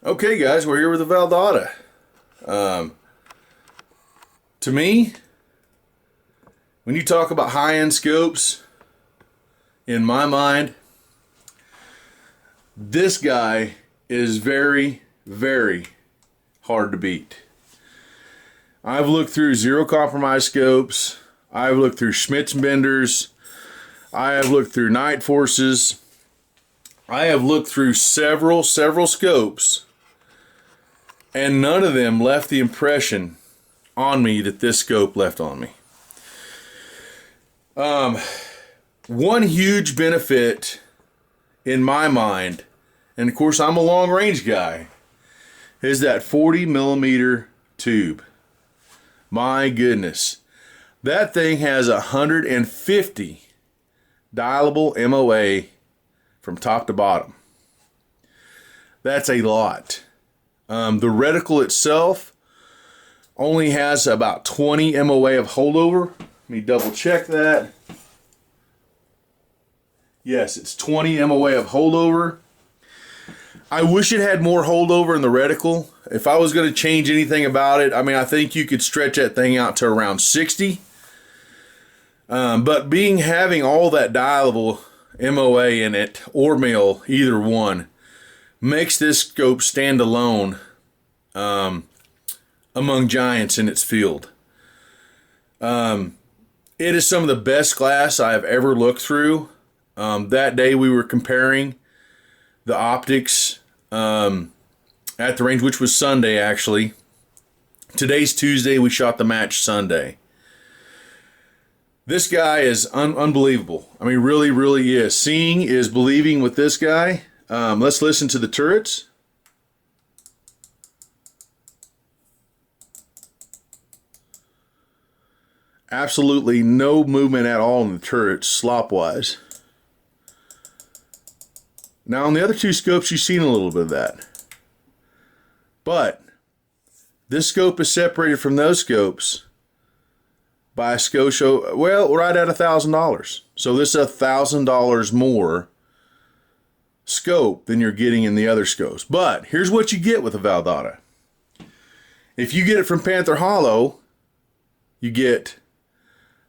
Okay, guys, we're here with the Valdada. To me, when you talk about high-end scopes, in my mind, this guy is very, very hard to beat. I've looked through zero compromise scopes. I've looked through Schmitz benders. I have looked through Night Forces. I have looked through several scopes, and none of them left the impression on me that this scope left on me. One huge benefit in my mind, and of course I'm a long range guy, is that 40 millimeter tube. My goodness. That thing has 150 dialable MOA from top to bottom. That's a lot. The reticle itself only has about 20 MOA of holdover. Let me double check that. Yes, it's 20 MOA of holdover. I wish it had more holdover in the reticle. If I was going to change anything about it, I think you could stretch that thing out to around 60. But having all that dialable MOA in it, or mil, either one, makes this scope stand alone among giants in its field. It is some of the best glass I have ever looked through. That day we were comparing the optics at the range, which was Sunday actually. Today's Tuesday, we shot the match Sunday. This guy is unbelievable. Really, really is. Seeing is believing with this guy. Let's listen to the turrets. Absolutely no movement at all in the turrets, slop-wise. Now, on the other two scopes, you've seen a little bit of that. But this scope is separated from those scopes by a scope, well, right at $1,000. So this is $1,000 more scope than you're getting in the other scopes. But here's what you get with a Valdada. If you get it from Panther Hollow, you get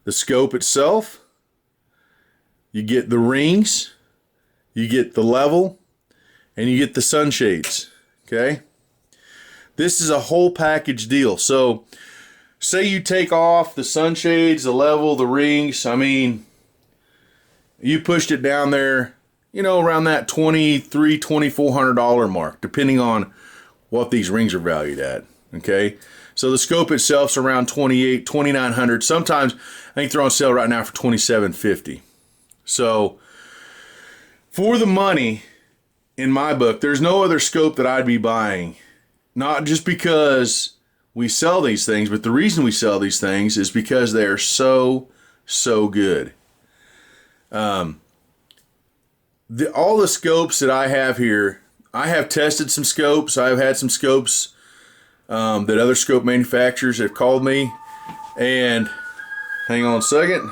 the scope itself, you get the rings, you get the level, and you get the sunshades. Okay? This is a whole package deal. So say you take off the sunshades, the level, the rings. You pushed it down there, around that $2,300-$2,400 mark, depending on what these rings are valued at. Okay, so the scope itself's around $2,800, $2,900. Sometimes I think they're on sale right now for $2,750. So for the money, in my book, there's no other scope that I'd be buying. Not just because we sell these things, but the reason we sell these things is because they are so good. All the scopes that I have here, I have tested some scopes. I've had some scopes that other scope manufacturers have called me, and hang on a second,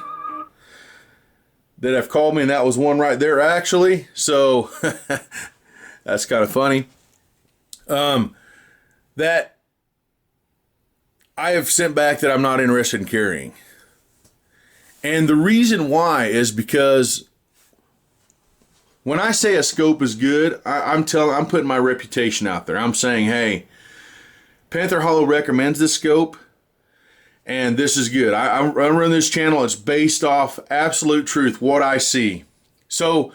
that have called me, and that was one right there actually. So that's kind of funny. That I have sent back that I'm not interested in carrying. And the reason why is because when I say a scope is good, I'm putting my reputation out there. I'm saying, hey, Panther Hollow recommends this scope, and this is good. I run this channel. It's based off absolute truth, what I see. So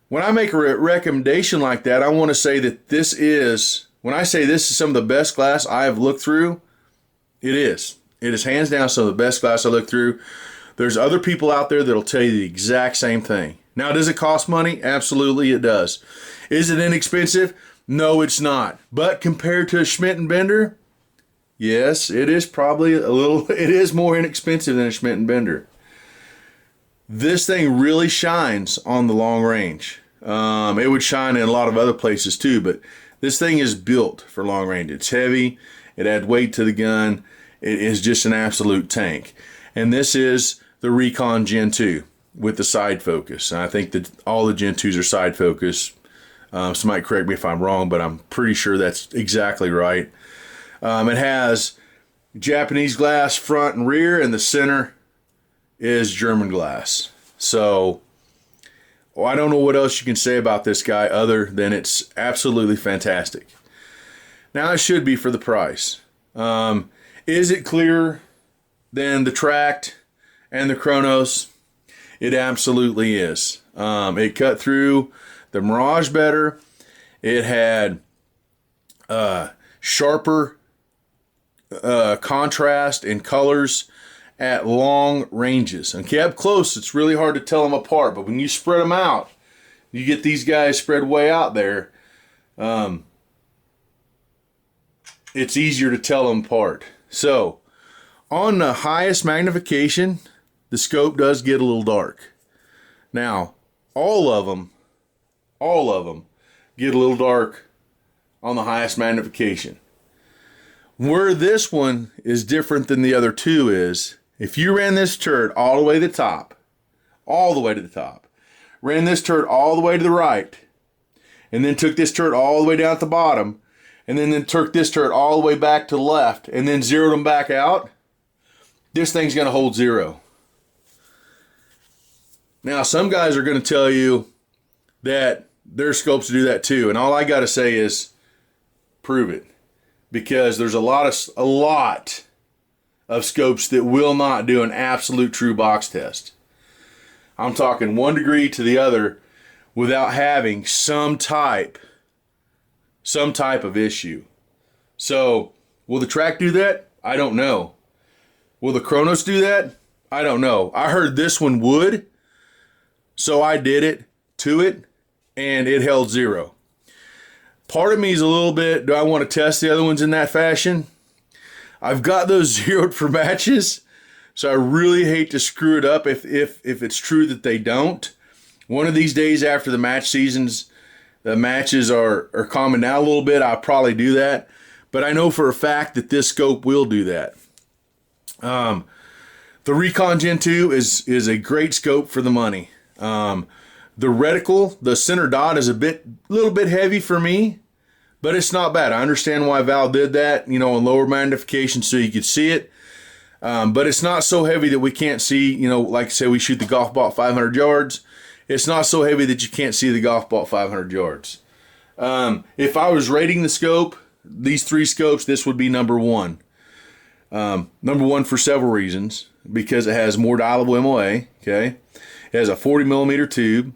when I make a recommendation like that, I want to say that this is, when I say this is some of the best glass I have looked through, it is. It is hands down some of the best glass I looked through. There's other people out there that'll tell you the exact same thing. Now, does it cost money? Absolutely it does. Is it inexpensive? No, it's not. But compared to a Schmidt & Bender, yes, it is probably it is more inexpensive than a Schmidt & Bender. This thing really shines on the long range. It would shine in a lot of other places too, but this thing is built for long range. It's heavy. It adds weight to the gun. It is just an absolute tank. And this is the Recon Gen 2 with the side focus. And I think that all the Gen 2s are side focus. Somebody correct me if I'm wrong, but I'm pretty sure that's exactly right. It has Japanese glass front and rear, and the center is German glass. So, well, I don't know what else you can say about this guy other than it's absolutely fantastic. Now, it should be for the price. Is it clearer than the Tract and the Cronos? It absolutely is. It cut through the Mirage better. It had sharper contrast in colors at long ranges. Okay, up close, it's really hard to tell them apart, but when you spread them out, you get these guys spread way out there, it's easier to tell them apart. So, on the highest magnification, the scope does get a little dark. Now, all of them get a little dark on the highest magnification. Where this one is different than the other two is, if you ran this turret all the way to the top, ran this turret all the way to the right, and then took this turret all the way down at the bottom, and then took this turret all the way back to the left, and then zeroed them back out, this thing's going to hold zero. Now, some guys are going to tell you that their scopes do that too, and all I got to say is prove it, because there's a lot of scopes that will not do an absolute true box test. I'm talking 1 degree to the other without having some type of issue. So, will the Tract do that? I don't know. Will the Cronos do that? I don't know. I heard this one would, so I did it to it, and it held zero. Part of me is a little bit, do I want to test the other ones in that fashion? I've got those zeroed for matches, so I really hate to screw it up if it's true that they don't. One of these days after the match seasons, the matches are calming down a little bit, I'll probably do that. But I know for a fact that this scope will do that. The Recon Gen2 is a great scope for the money. The reticle, the center dot is a little bit heavy for me, but it's not bad. I understand why Val did that, on lower magnification so you could see it. But it's not so heavy that we can't see, like I say, we shoot the golf ball at 500 yards. It's not so heavy that you can't see the golf ball at 500 yards. If I was rating the scope, these 3 scopes, this would be number 1. Number 1 for several reasons, because it has more dialable MOA, okay? It has a 40 millimeter tube.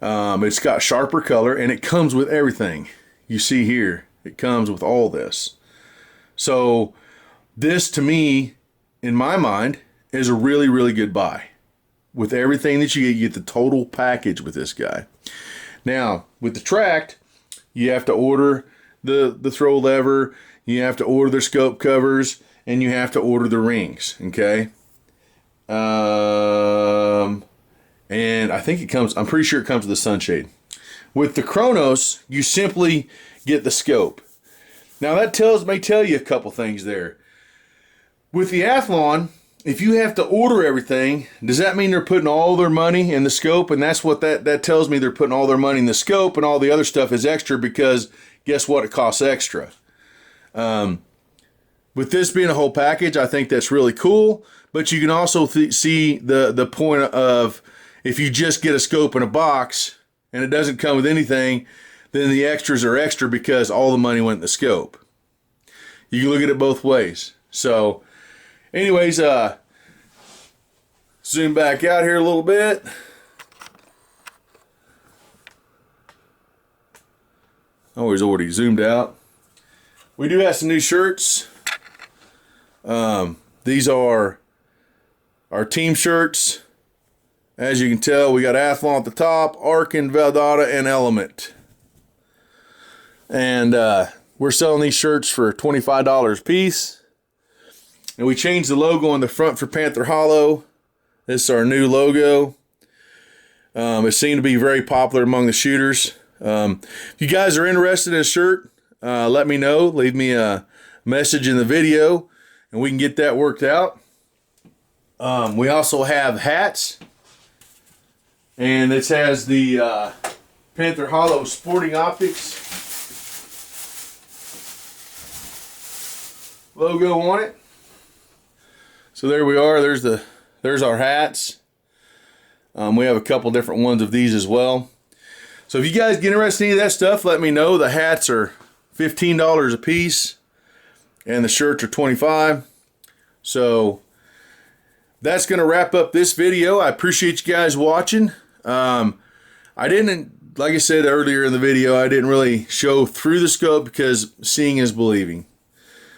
It's got sharper color, and it comes with everything. You see here, it comes with all this. So this, to me, in my mind, is a really, really good buy. With everything that you get the total package with this guy. Now, with the Tract, you have to order the throw lever, you have to order the scope covers, and you have to order the rings, okay? And I think I'm pretty sure it comes with the sunshade. With the Cronos, you simply get the scope. Now that may tell you a couple things there. With the Athlon, if you have to order everything, does that mean they're putting all their money in the scope? And that's what that tells me, they're putting all their money in the scope, and all the other stuff is extra because guess what? It costs extra. With this being a whole package, I think that's really cool. But you can also see the point of, if you just get a scope in a box and it doesn't come with anything, then the extras are extra because all the money went in the scope. You can look at it both ways. So, anyways, zoom back out here a little bit. Oh, he's already zoomed out. We do have some new shirts. These are our team shirts. As you can tell, we got Athlon at the top, Arkin, Valdada, and Element. And we're selling these shirts for $25 a piece. And we changed the logo on the front for Panther Hollow. This is our new logo. It seemed to be very popular among the shooters. If you guys are interested in a shirt, let me know. Leave me a message in the video, and we can get that worked out. We also have hats. And this has the Panther Hollow Sporting Optics logo on it. So there we are. There's our hats. We have a couple different ones of these as well. So if you guys get interested in any of that stuff, let me know. The hats are $15 a piece, and the shirts are $25. So that's going to wrap up this video. I appreciate you guys watching. I didn't, like I said earlier in the video, I didn't really show through the scope because seeing is believing.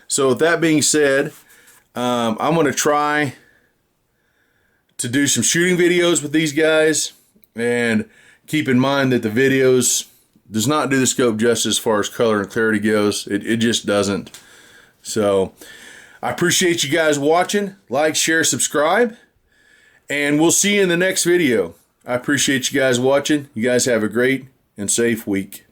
So with that being said, I'm going to try to do some shooting videos with these guys, and keep in mind that the videos does not do the scope justice as far as color and clarity goes. It just doesn't. So I appreciate you guys watching. Like, share, subscribe, and we'll see you in the next video. I appreciate you guys watching. You guys have a great and safe week.